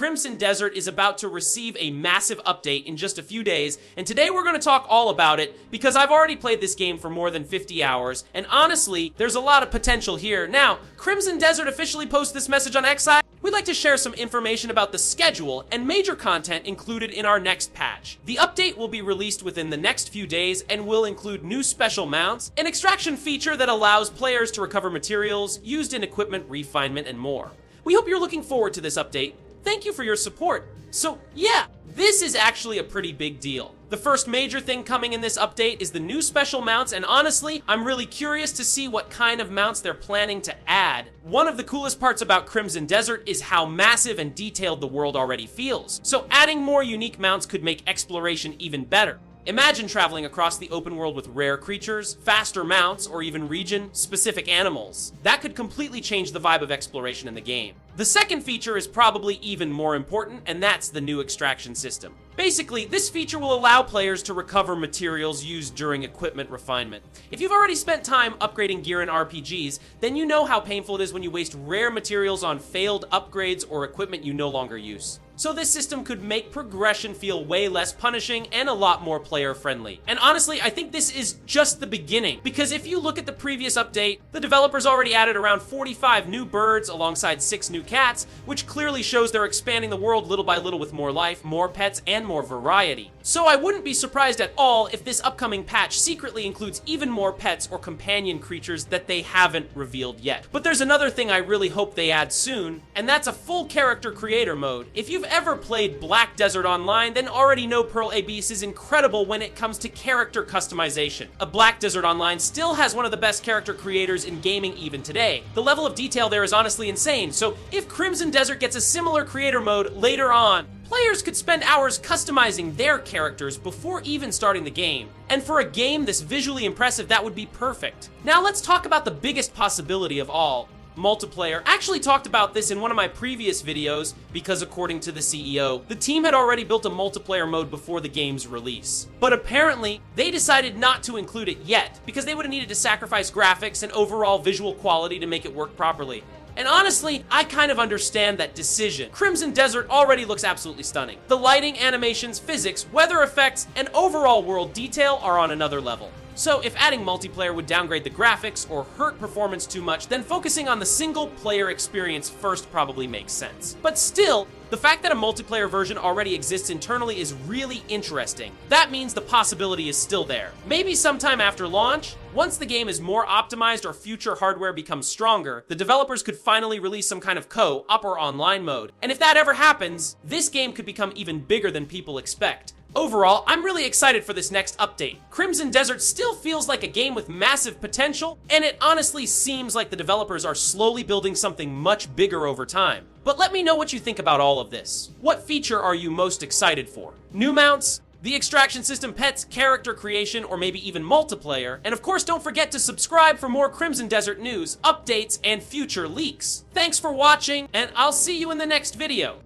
Crimson Desert is about to receive a massive update in just a few days, and today we're going to talk all about it because I've already played this game for more than 50 hours, and honestly, there's a lot of potential here. Now, Crimson Desert officially posted this message on X. We'd like to share some information about the schedule and major content included in our next patch. The update will be released within the next few days and will include new special mounts, an extraction feature that allows players to recover materials used in equipment refinement, and more. We hope you're looking forward to this update. Thank you for your support. So yeah, this is actually a pretty big deal. The first major thing coming in this update is the new special mounts, and honestly, I'm really curious to see what kind of mounts they're planning to add. One of the coolest parts about Crimson Desert is how massive and detailed the world already feels. So adding more unique mounts could make exploration even better. Imagine traveling across the open world with rare creatures, faster mounts, or even region-specific animals. That could completely change the vibe of exploration in the game. The second feature is probably even more important, and that's the new extraction system. Basically, this feature will allow players to recover materials used during equipment refinement. If you've already spent time upgrading gear in RPGs, then you know how painful it is when you waste rare materials on failed upgrades or equipment you no longer use. So this system could make progression feel way less punishing and a lot more player-friendly. And honestly, I think this is just the beginning, because if you look at the previous update, the developers already added around 45 new birds alongside 6 new cats, which clearly shows they're expanding the world little by little with more life, more pets, and more variety. So I wouldn't be surprised at all if this upcoming patch secretly includes even more pets or companion creatures that they haven't revealed yet. But there's another thing I really hope they add soon, and that's a full character creator mode. If you've ever played Black Desert Online, then already know Pearl Abyss is incredible when it comes to character customization. A Black Desert Online still has one of the best character creators in gaming even today. The level of detail there is honestly insane, so if Crimson Desert gets a similar creator mode later on, players could spend hours customizing their characters before even starting the game. And for a game this visually impressive, that would be perfect. Now let's talk about the biggest possibility of all. Multiplayer. I actually talked about this in one of my previous videos because according to the CEO, the team had already built a multiplayer mode before the game's release. But apparently, they decided not to include it yet because they would have needed to sacrifice graphics and overall visual quality to make it work properly. And honestly, I kind of understand that decision. Crimson Desert already looks absolutely stunning. The lighting, animations, physics, weather effects, and overall world detail are on another level. So if adding multiplayer would downgrade the graphics or hurt performance too much, then focusing on the single player experience first probably makes sense. But still, the fact that a multiplayer version already exists internally is really interesting. That means the possibility is still there. Maybe sometime after launch, once the game is more optimized or future hardware becomes stronger, the developers could finally release some kind of co-op or online mode. And if that ever happens, this game could become even bigger than people expect. Overall, I'm really excited for this next update. Crimson Desert still feels like a game with massive potential, and it honestly seems like the developers are slowly building something much bigger over time. But let me know what you think about all of this. What feature are you most excited for? New mounts? The extraction system, pets, character creation, or maybe even multiplayer? And of course, don't forget to subscribe for more Crimson Desert news, updates, and future leaks. Thanks for watching, and I'll see you in the next video.